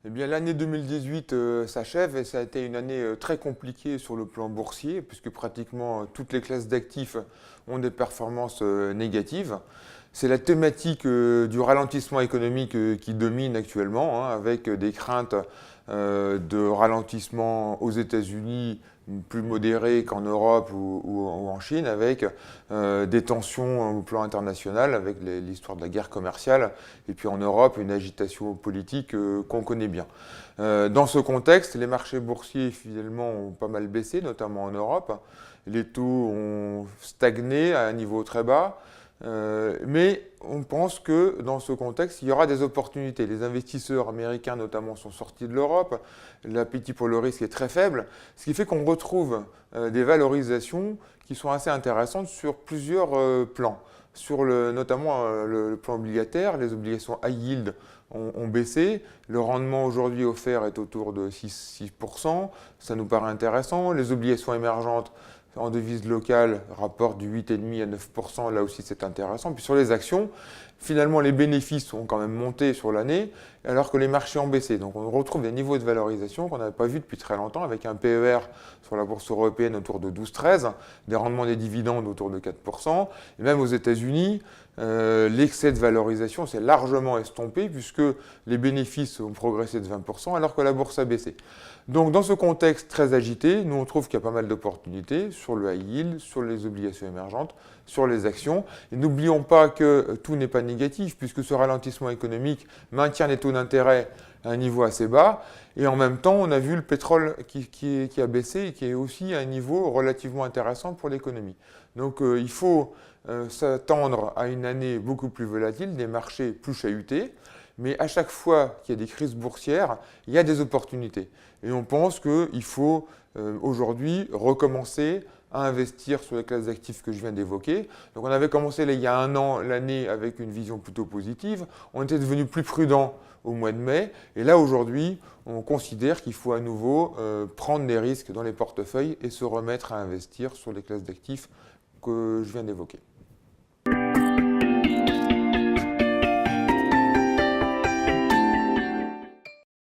Eh bien, l'année 2018 s'achève et ça a été une année très compliquée sur le plan boursier, puisque pratiquement toutes les classes d'actifs ont des performances négatives. C'est la thématique du ralentissement économique qui domine actuellement, hein, avec des craintes de ralentissement aux États-Unis plus modérées qu'en Europe ou en Chine, avec des tensions au plan international, avec l'histoire de la guerre commerciale, et puis en Europe, une agitation politique qu'on connaît bien. Dans ce contexte, les marchés boursiers finalement ont pas mal baissé, notamment en Europe. Les taux ont stagné à un niveau très bas. Mais on pense que dans ce contexte, il y aura des opportunités. Les investisseurs américains notamment sont sortis de l'Europe, l'appétit pour le risque est très faible, ce qui fait qu'on retrouve des valorisations qui sont assez intéressantes sur plusieurs plans. Notamment le plan obligataire, les obligations high yield ont baissé. Le rendement aujourd'hui offert est autour de 6%. Ça nous paraît intéressant. Les obligations émergentes en devise locale rapportent du 8,5 à 9%. Là aussi, c'est intéressant. Puis sur les actions, finalement, les bénéfices ont quand même monté sur l'année, alors que les marchés ont baissé. Donc on retrouve des niveaux de valorisation qu'on n'avait pas vus depuis très longtemps, avec un PER sur la bourse européenne autour de 12-13, des rendements des dividendes autour de 4%. Et même aux États-Unis, l'excès de valorisation s'est largement estompé, puisque les bénéfices ont progressé de 20%, alors que la bourse a baissé. Donc dans ce contexte très agité, nous on trouve qu'il y a pas mal d'opportunités sur le high yield, sur les obligations émergentes, sur les actions. Et n'oublions pas que tout n'est pas négatif, puisque ce ralentissement économique maintient les taux d'intérêt à un niveau assez bas. Et en même temps, on a vu le pétrole qui a baissé et qui est aussi à un niveau relativement intéressant pour l'économie. Donc il faut s'attendre à une année beaucoup plus volatile, des marchés plus chahutés. Mais à chaque fois qu'il y a des crises boursières, il y a des opportunités. Et on pense qu'il faut aujourd'hui recommencer à investir sur les classes d'actifs que je viens d'évoquer. Donc on avait commencé il y a un an l'année avec une vision plutôt positive. On était devenu plus prudent au mois de mai. Et là aujourd'hui, on considère qu'il faut à nouveau prendre des risques dans les portefeuilles et se remettre à investir sur les classes d'actifs que je viens d'évoquer.